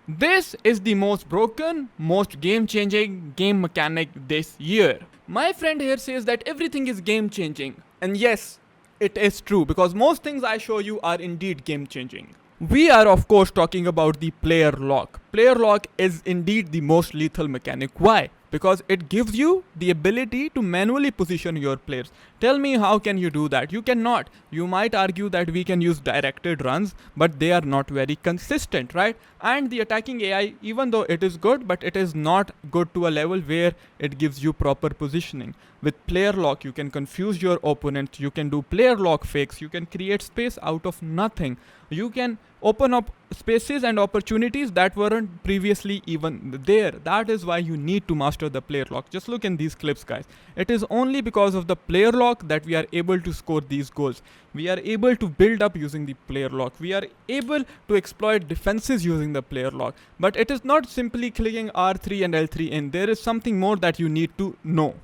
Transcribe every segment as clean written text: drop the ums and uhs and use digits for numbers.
This is the most broken, most game-changing game mechanic this year. My friend here says that everything is game-changing. And yes, it is true because most things I show you are indeed game-changing. We are of course talking about the player lock. Player lock is indeed the most lethal mechanic. Why? Because it gives you the ability to manually position your players. Tell me, how can you do that? You cannot. You might argue that we can use directed runs, but they are not very consistent, right? And the attacking AI, even though it is good, but it is not good to a level where it gives you proper positioning. With player lock, you can confuse your opponent, you can do player lock fakes, you can create space out of nothing. You can open up spaces and opportunities that weren't previously even there. That is why you need to master the player lock. Just look in these clips, guys. It is only because of the player lock that we are able to score these goals. We are able to build up using the player lock. We are able to exploit defenses using the player lock. But it is not simply clicking R3 and L3 in. There is something more that you need to know.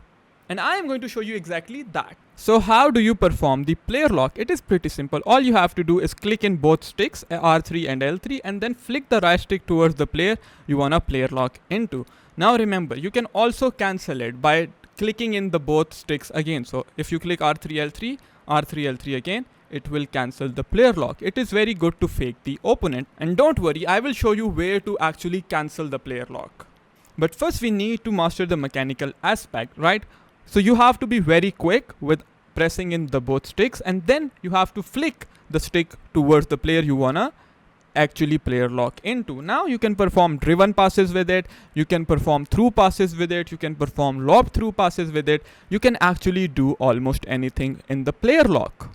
And I am going to show you exactly that. So how do you perform the player lock? It is pretty simple. All you have to do is click in both sticks, R3 and L3, and then flick the right stick towards the player you wanna player lock into. Now remember, you can also cancel it by clicking in the both sticks again. So if you click R3, L3, R3, L3 again, it will cancel the player lock. It is very good to fake the opponent. And don't worry, I will show you where to actually cancel the player lock. But first we need to master the mechanical aspect, right? So you have to be very quick with pressing in the both sticks, and then you have to flick the stick towards the player you wanna actually player lock into. Now you can perform driven passes with it, you can perform through passes with it, you can perform lob through passes with it. You can actually do almost anything in the player lock.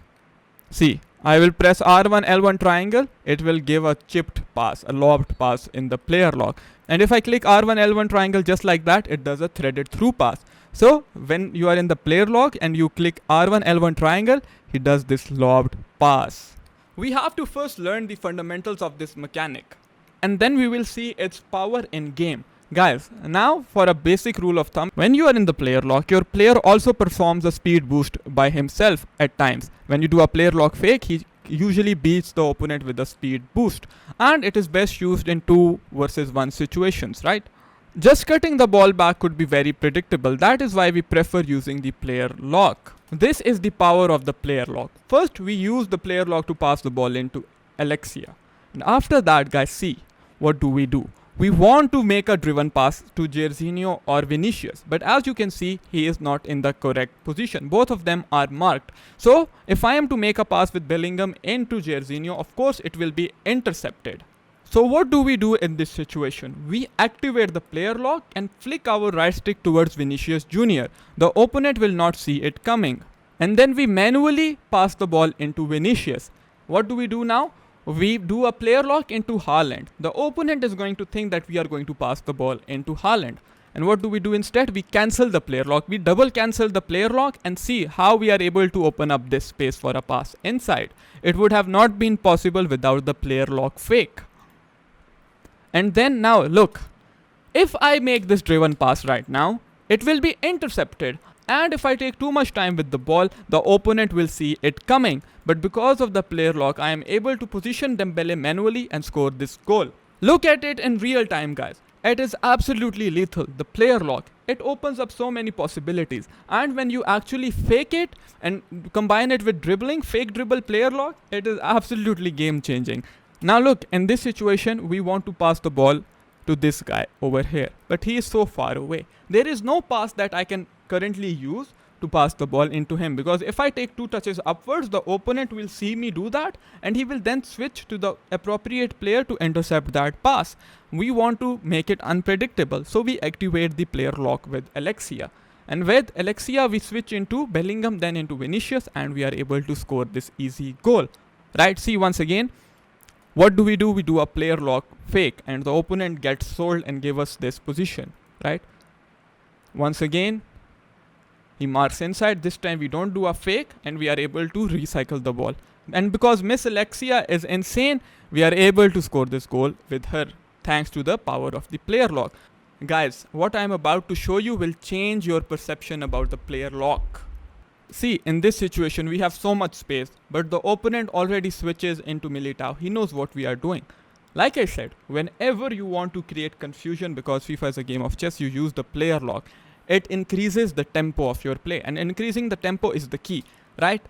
See, I will press R1 L1 triangle, it will give a chipped pass, a lobbed pass in the player lock. And if I click R1 L1 triangle just like that, it does a threaded through pass. So when you are in the player lock and you click R1 L1 triangle, he does this lobbed pass. We have to first learn the fundamentals of this mechanic, and then we will see its power in game. Guys, now for a basic rule of thumb, when you are in the player lock, your player also performs a speed boost by himself at times. When you do a player lock fake, he usually beats the opponent with a speed boost, and it is best used in 2 versus 1 situations, right? Just cutting the ball back could be very predictable. That is why we prefer using the player lock. This is the power of the player lock. First, we use the player lock to pass the ball into Alexia. And after that, guys, see, what do? We want to make a driven pass to Jairzinho or Vinicius. But as you can see, he is not in the correct position. Both of them are marked. So, if I am to make a pass with Bellingham into Jairzinho, of course, it will be intercepted. So what do we do in this situation? We activate the player lock and flick our right stick towards Vinicius Jr. The opponent will not see it coming. And then we manually pass the ball into Vinicius. What do we do now? We do a player lock into Haaland. The opponent is going to think that we are going to pass the ball into Haaland. And what do we do instead? We cancel the player lock. We double cancel the player lock and see how we are able to open up this space for a pass inside. It would have not been possible without the player lock fake. And then now look, if I make this driven pass right now, it will be intercepted. And if I take too much time with the ball, the opponent will see it coming. But because of the player lock, I am able to position Dembele manually and score this goal. Look at it in real time, guys. It is absolutely lethal. The player lock, it opens up so many possibilities. And when you actually fake it and combine it with dribbling, fake dribble player lock, it is absolutely game changing. Now look, in this situation, we want to pass the ball to this guy over here, but he is so far away. There is no pass that I can currently use to pass the ball into him, because if I take 2 touches upwards, the opponent will see me do that and he will then switch to the appropriate player to intercept that pass. We want to make it unpredictable, so we activate the player lock with Alexia. And with Alexia, we switch into Bellingham, then into Vinicius, and we are able to score this easy goal. Right, see once again. What do? We do a player lock fake and the opponent gets sold and give us this position, right? Once again, he marks inside. This time we don't do a fake and we are able to recycle the ball. And because Miss Alexia is insane, we are able to score this goal with her thanks to the power of the player lock. Guys, what I am about to show you will change your perception about the player lock. See, in this situation, we have so much space, but the opponent already switches into Militao. He knows what we are doing. Like I said, whenever you want to create confusion, because FIFA is a game of chess, you use the player lock. It increases the tempo of your play, and increasing the tempo is the key, right?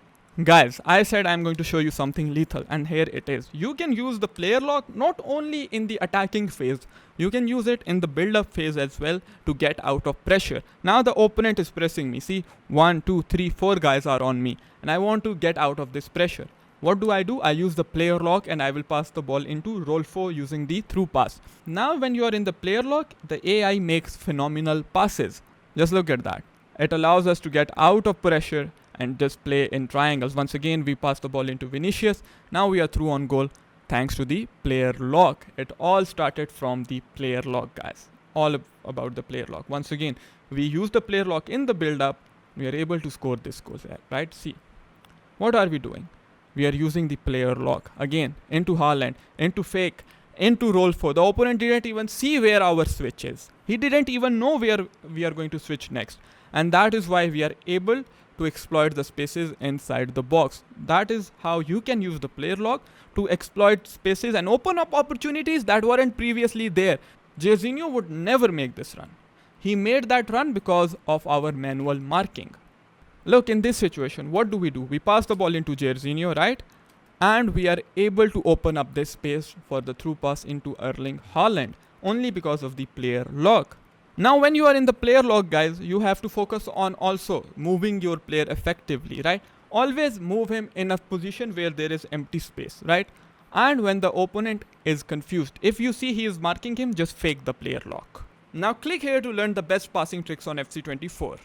Guys, I said I'm going to show you something lethal, and here it is. You can use the player lock not only in the attacking phase, you can use it in the build-up phase as well to get out of pressure. Now the opponent is pressing me. See, 1, 2, 3, 4 guys are on me, and I want to get out of this pressure. What do? I use the player lock and I will pass the ball into roll 4 using the through pass. Now when you are in the player lock, the AI makes phenomenal passes. Just look at that. It allows us to get out of pressure and just play in triangles. Once again, we pass the ball into Vinicius. Now we are through on goal thanks to the player lock. It all started from the player lock, guys. All about the player lock. Once again, we use the player lock in the build up. We are able to score this goal, right? See, what are we doing? We are using the player lock again into Haaland, into fake, into roll 4. The opponent didn't even see where our switch is. He didn't even know where we are going to switch next. And that is why we are able to exploit the spaces inside the box. That is how you can use the player lock to exploit spaces and open up opportunities that weren't previously there. Jorginho would never make this run. He made that run because of our manual marking. Look, in this situation, what do? We pass the ball into Jorginho, right? And we are able to open up this space for the through pass into Erling Haaland only because of the player lock. Now, when you are in the player lock, guys, you have to focus on also moving your player effectively, right? Always move him in a position where there is empty space, right? And when the opponent is confused, if you see he is marking him, just fake the player lock. Now click here to learn the best passing tricks on FC24.